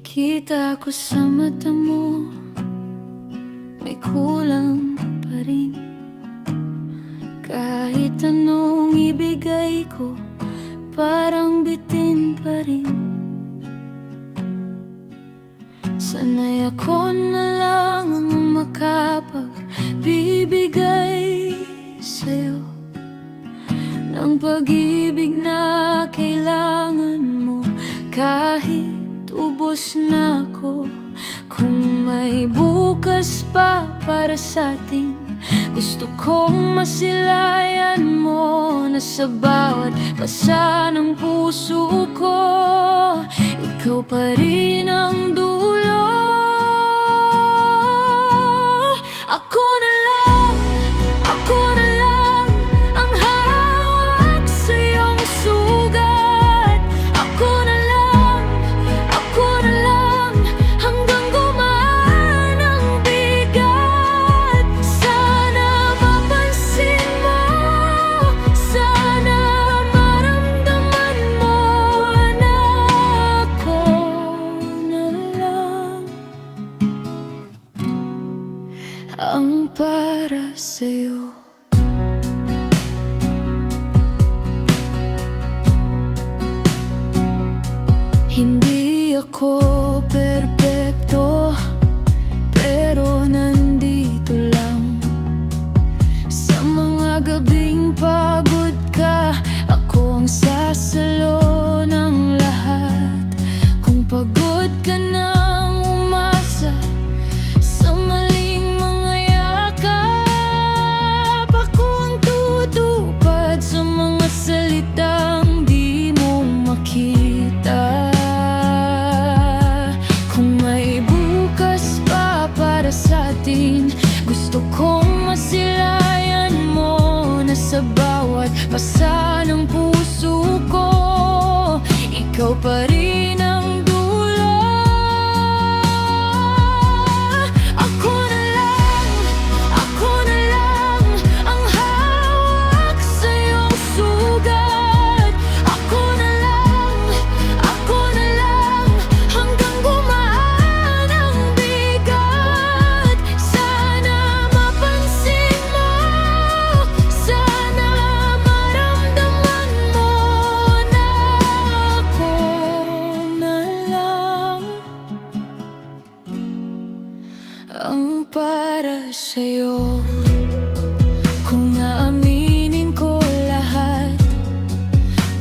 Kita ko sa mata mo, may kulang pa rin. Kahit anong ibigay ko, parang bitin pa rin. Sanay ako na lang ang makapagbibigay sa'yo ng pag-ibig na kailangan mo. Kahit ubos na ako, kung may bukas pa para sa'tin, gusto kong masilayan mo na sa bawat pasa ng puso ko. Ikaw pa rin ang dulo. Ako na lang, ako na lang ang hawak sa iyong sugat. Ako na lang, ako na lang hanggang gumaan ang bigat. Sana mapansin mo, sana maramdaman mo na ako na lang ang para sa'yo. Hindi ako perpekto, pero nandito lang. Sa mga gabing pagod ka, ako ang sasalo ng lahat. Kung pagod ka nang umasa sa maling mga yakap, ako ang tutupad sa mga salitang di mo makita. Kung may bukas pa para sa'tin, gusto kong masilayan mo na sa bawat pasa ng puso ko. Ikaw pa rin ang dulo. Ako na lang, ako na lang ang hawak sa iyong sugat. Ako na lang hanggang gumaan ang bigat. Sana mapansin mo, sana maramdaman mo na ako na lang ang para sa'yo. Kung aaminin ko lahat,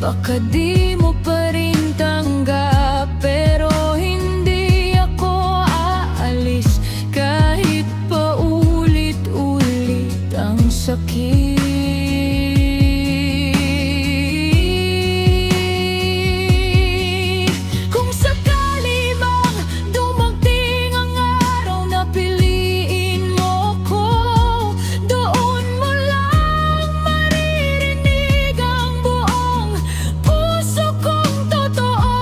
baka di mo pa rin tanggap, pero hindi ako aalis kahit pa ulit-ulit ang sakit. Kung sakali mang dumagting ang araw na piliin mo ko, doon mo lang maririnig ang buong puso kong totoo.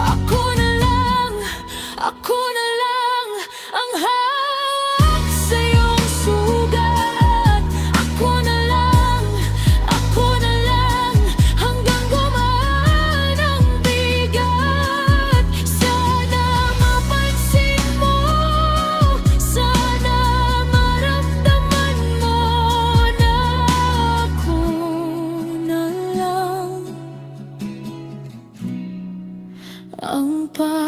Ako na lang, ako na lang ang hawak sa iyong sugat. Ako na lang hanggang gumaan ang bigat. Sana mapansin mo, sana maramdaman mo na ako na lang ang para